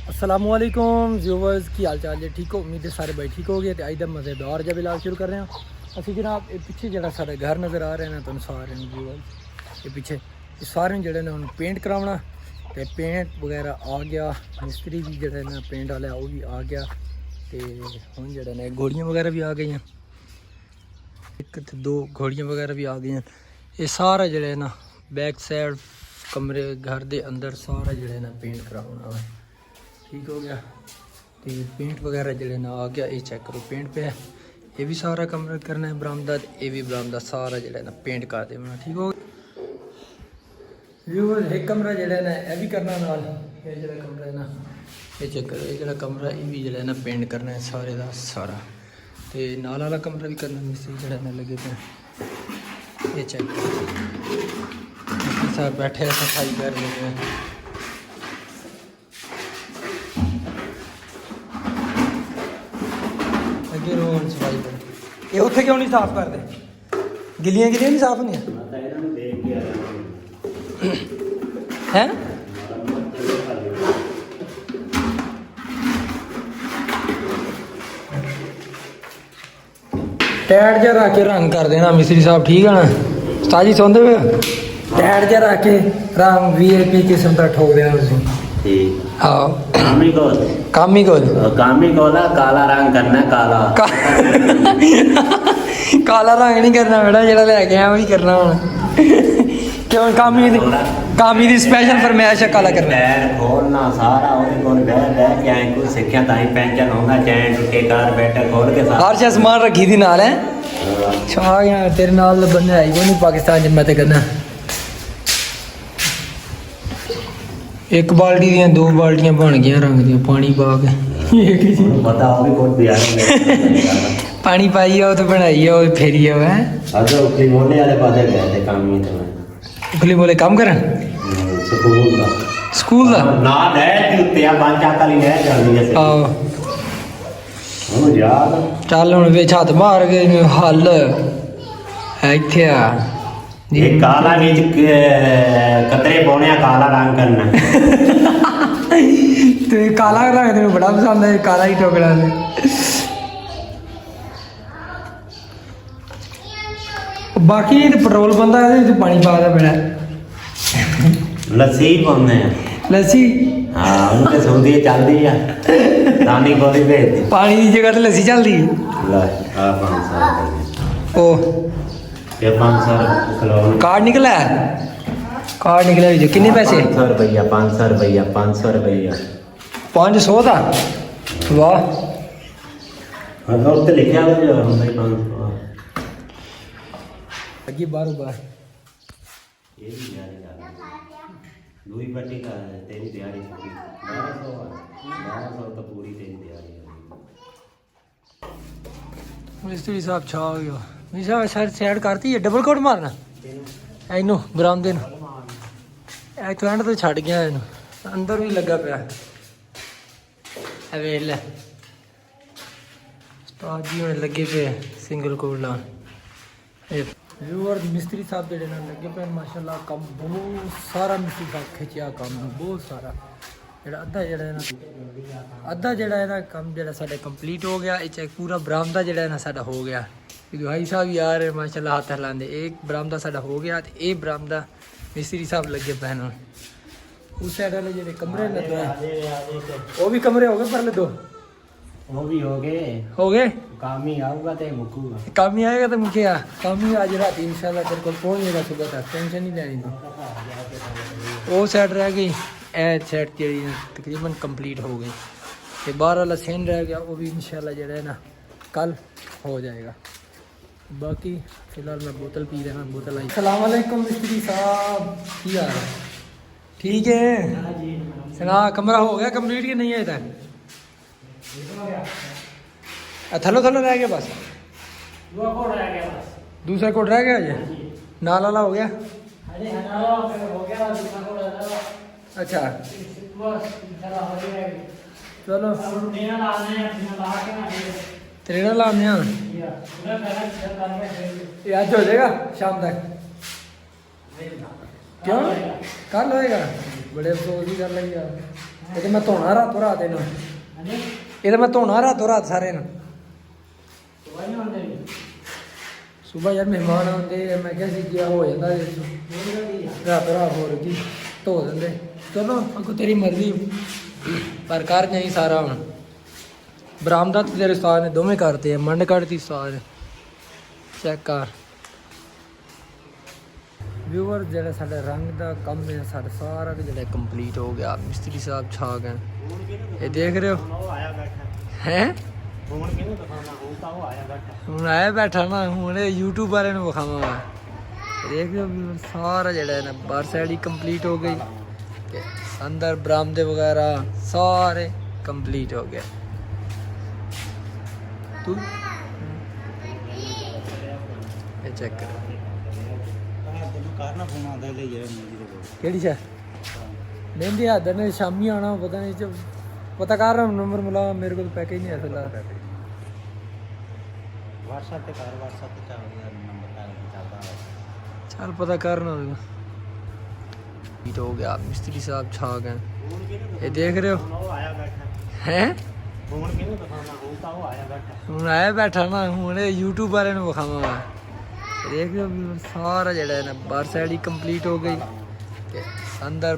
असलामुअलैकुम viewers की हाल चाल जी ठीक हो। उम्मीद है सारे भाई ठीक हो गए। तो अज मज़ेदार जब इलाज शुरू कर रहे हैं असं जनाब। ये पिछे जो सारे घर नज़र आ रहे हैं तुम सारे व्यूवर्स ये पिछे ये सारे जोड़े ने उन्होंने पेंट कराना तो पेंट वगैरह आ गया। मिस्त्री भी जोड़े ना पेंट वाले वो भी आ गया। तो हम जोड़े ने घोड़ियाँ वगैरह भी आ गई हैं। एक तो दो घोड़ियाँ वगैरह भी आ गई हैं। ये सारा जोड़े ना बैक साइड कमरे घर के अंदर सारा जोड़े ना पेंट कराना है। ठीक हो गया। तो पेंट वगैरह जोड़े ना आ गया। ये चेक करो पेंट पे है। ये भी सारा कमरा करना है बरामदा। ये भी बरामदा सारा जोड़ा ना पेंट कर देना। ठीक हो व्यूअर्स एक कमरा जोड़ा ना यह भी करना नाल। ये जो कमरा है ना ये चेक करो। ये जो कमरा ये भी जोड़ा ना पेंट करना है सारे का सारा। तो नाल वाला कमरा भी करना मिस्त्री जोड़ा ना लगे पे। ये चेक करो सब बैठे सफाई कर रहे हैं। सफाई कर ये उत्थे क्यों नहीं साफ करते? गिलियां गिलियां नहीं साफ होंगे हैं? टैड जा रख के रंग कर देना मिस्त्री साहब। ठीक है ना उस्ताद जी सौंदे पे टैड जा रख के रंग VIP किस्म का ठोक देना तुम। ठीक हाँ काम ही कोल काला रंग करना है काला रंग नहीं करना बेटा जो लैके आया वही करना हूँ। क्यों कामी दी स्पेशल फरमाइश है काला करना पैर खोलना सारा ਉਹਦੇ ਕੋਲ ਬਹਿ ਕੇ ਆਏ ਕੋਈ ਸਿੱਖਿਆ ਤਾਂ ਹੀ ਪੈਂਚਰ ਹੋਗਾ ਚੈਨ ਟੁੱਟੇ ਕਾਰ ਬੈਠਾ खोल के सारा हर चीज सामान रखी थी नाल है। छा गया तेरे नाल बंदे आई वो नहीं पाकिस्तान च मैं करना। एक बाल्टी दियां दो बाल्टियां बन गई रंग दियां पानी पा के पता वो भी बहुत दिया पानी पाई आओ तो बनाई आओ फेरी आओ है। अच्छा उखली मोहल्ले वाले पासे गए थे काम ही तो उखली बोले काम करन स्कूल दा ना नहर के उत्ते आ बांचा काली नहर चलदी है। आओ ਉਹ ਯਾਦ ਚੱਲ ਹੁਣ ਵੇ ਛੱਤ ਮਾਰ ਕੇ ਹੱਲ ਇੱਥੇ ਆ ਇਹ ਕਾਲਾ ਵਿੱਚ ਕਤਰੇ ਪਾਉਣਿਆ ਕਾਲਾ ਰੰਗ ਕਰਨਾ ਤੇ ਕਾਲਾ ਰੰਗ ਤੈਨੂੰ ਬੜਾ ਪਸੰਦ ਹੈ ਕਾਲਾ ਹੀ ਟੋਕਰਾ ਨੇ। ਬਾਕੀ ਇਹ ਪੈਟਰੋਲ ਬੰਦਾ ਇਹਦੇ ਵਿੱਚ ਪਾਣੀ ਪਾ ਦਾ ਬੜਾ ਲੱਸੀ ਪਾਉਂਦੇ ਆ ਲੱਸੀ। ਹਾਂ ਉਹਨੂੰ ਤੇ ਸੌਦੀ ਚੱਲਦੀ ਆ ਨਾਨੀ ਕੋਲ ਹੀ ਭੇਜਦੀ ਪਾਣੀ ਦੀ ਜਗ੍ਹਾ ਤੇ ਲੱਸੀ ਚੱਲਦੀ ਲੈ ਆ 500 ਉਹ ਤੇ 500 ਕਿਲੋ कार्ड निकला है। कार्ड निकला है कितने पैसे? 500 रुपया 500 रुपया 500 रुपया 500 था वाह। हाँ तो लिखा हुआ जो हम 500 ये बार बार ये भी तैयारी कर दूई पट्टी का तेरी तैयारी 1200 तो पूरी तेरी तैयारी मिस्त्री साहब छा हो गया। मिस्त्री साहब सर साइड करती है डबल कोट मारना इनू बरामदे नू इतों एंड तो छड़ गया इनू अंदर भी लगा पिया वेख लै उस्ताद जी हुणे लगे पे सिंगल कोट लान। व्यूअर मिस्त्री साहब जेडे ना लगे पे माशाल्लाह कम बहुत सारा मिस्त्री साहब खिंचिया कम बहुत सारा जेड़ा अद्धा जेड़ा है ना कम जेड़ा साडा कंप्लीट हो गया। ये चेक पूरा बरामदा जेड़ा है ना साडा हो गया। भाई साहब यार माशाल्लाह हाथ हिलांदे एक बरामदा साडा हो गया। तो ये बरामदा मिस्त्री साहब लगे पैन उस साइड वाले जेडे कमरे ने दो वो भी कमरे हो गए पर दो वो भी हो गए काम ही आऊगा तो मुकूगा काम ही आएगा तो मुझे काम ही आज रात इंशाल्लाह तेरे को पहुंच जाएगा सुबह तक टेंशन नहीं लेनी थी। वो साइड रह गई ए साइड तेरी तकरीबन कंप्लीट हो गई। ये बाहर वाला सीन रह गया वो भी इंशाल्लाह जो है ना कल हो जाएगा। बाकी फिलहाल मैं बोतल पी रहा बोतल आई। अस्सलाम वालेकुम मिस्त्री साहब की हाल है? ठीक है सुना कमरा हो गया कंप्लीट कि नहीं है तक? थलो थलो रह गया बस दूसरा कोड रह गया जी नाल वाला हो गया। अच्छा चलो त्रेड़ा लाने आज हो जाएगा शाम तक क्यों कल होएगा बड़े अफसोस भी कर लगे यार। ਇਹ ਤੇ ਮੈਂ ਧੋਣਾ ਰਾਤੋਂ ਰਾਤ ਇਹਨੂੰ। ਇਹ ਤਾਂ ਮੈਂ ਧੋਣਾ ਰਾਤੋਂ ਰਾਤ ਸਾਰੇ ਨੂੰ। ਸੁਬਹ ਯਾਰ ਮਹਿਮਾਨ ਆਉਂਦੇ ਆ, ਮੈਂ ਕਿਹਾ ਸੀ ਕੀ ਹੋ ਜਾਂਦਾ ਰਾਤੋਂ ਰਾਤ, ਹੋਰ ਕੀ ਧੋ ਦਿੰਦੇ। ਚਲੋ ਅੱਗੋਂ ਤੇਰੀ ਮਰਜ਼ੀ, ਪਰ ਕਰ ਨਹੀਂ ਸਾਰਾ ਹੁਣ। ਬਰਾਮਦਾ ਤੇ ਤੇਰੇ ਉਸਤਾਦ ਨੇ ਦੋਵੇਂ ਕਰਤੇ ਆ, ਮੰਡ ਕੱਢਤੀ ਉਸਤਾਦ ਨੇ। ਚੈੱਕ ਕਰ ਵਿਊਅਰ, ਜਿਹੜਾ ਸਾਡਾ ਰੰਗ ਦਾ ਕੰਮ ਹੈ ਸਾਡਾ ਸਾਰਾ ਵੀ ਜਿਹੜਾ ਕੰਪਲੀਟ ਹੋ ਗਿਆ। ਮਿਸਤਰੀ ਸਾਹਿਬ ਛਾ ਗਏ, ਇਹ ਦੇਖ ਰਹੇ ਹੋ ਹੈ। ਹੁਣ ਆਇਆ ਬੈਠਾ ਨਾ, ਹੁਣ ਇਹ YouTube ਵਾਲਿਆਂ ਨੂੰ ਵਿਖਾਵਾਂਗਾ। ਦੇਖ ਰਹੇ ਹੋ ਵਿਊਅਰ, ਸਾਰਾ ਜਿਹੜਾ ਹੈ ਨਾ ਬਾਹਰ ਸਾਈਡ ਹੀ ਕੰਪਲੀਟ ਹੋ ਗਈ ਤੇ ਅੰਦਰ ਬਰਾਮਦੇ ਵਗੈਰਾ ਸਾਰੇ ਕੰਪਲੀਟ ਹੋ ਗਏ। ਤੂੰ ਇਹ ਚੈੱਕ ਕਰ ਕਰਨਾ ਫੋਨ ਆਉਂਦਾ ਲੈ ਯਾਰ ਮਹਿੰਦੀ ਦੇ ਕੋਲ। ਕਿਹੜੀ ਸ਼ਾ ਮਹਿੰਦੀ ਹੱਦ ਨੇ ਸ਼ਾਮੀ ਆਉਣਾ, ਪਤਾ ਨਹੀਂ ਚ ਪਤਾ ਕਰ ਰਹਾ ਨੰਬਰ ਮਿਲਾ, ਮੇਰੇ ਕੋਲ ਪੈਕੇਜ ਨਹੀਂ ਅਸਲ WhatsApp ਤੇ ਕਰ, WhatsApp ਤੇ ਚੱਲ ਯਾਰ ਨੰਬਰ ਚੱਲਦਾ। ਚੱਲ ਪਤਾ ਕਰਨਾ ਹੋ ਗਿਆ। ਮਿਸਤਰੀ ਸਾਹਿਬ ਛਾ ਗਏ, ਇਹ ਦੇਖ ਰਹੇ ਹੋ ਹੈ। ਫੋਨ ਕਿਹਨੂੰ ਦਿਖਾਉਣਾ, ਹੁਣ ਤਾਂ ਉਹ ਆਇਆ ਬੈਠਾ। ਹੁਣ ਆਇਆ ਬੈਠਾ ਨਾ, ਹੁਣ ਇਹ YouTube ਵਾਲਿਆਂ ਨੂੰ ਵਿਖਾਵਾਂਗਾ। ਦੇਖ ਰਹੇ ਹੋ ਸਾਰਾ ਜਿਹੜਾ ਹੈ ਨਾ ਬਾਹਰ ਸਾਈਡ ਹੀ ਕੰਪਲੀਟ ਹੋ ਗਈ ਤੇ ਅੰਦਰ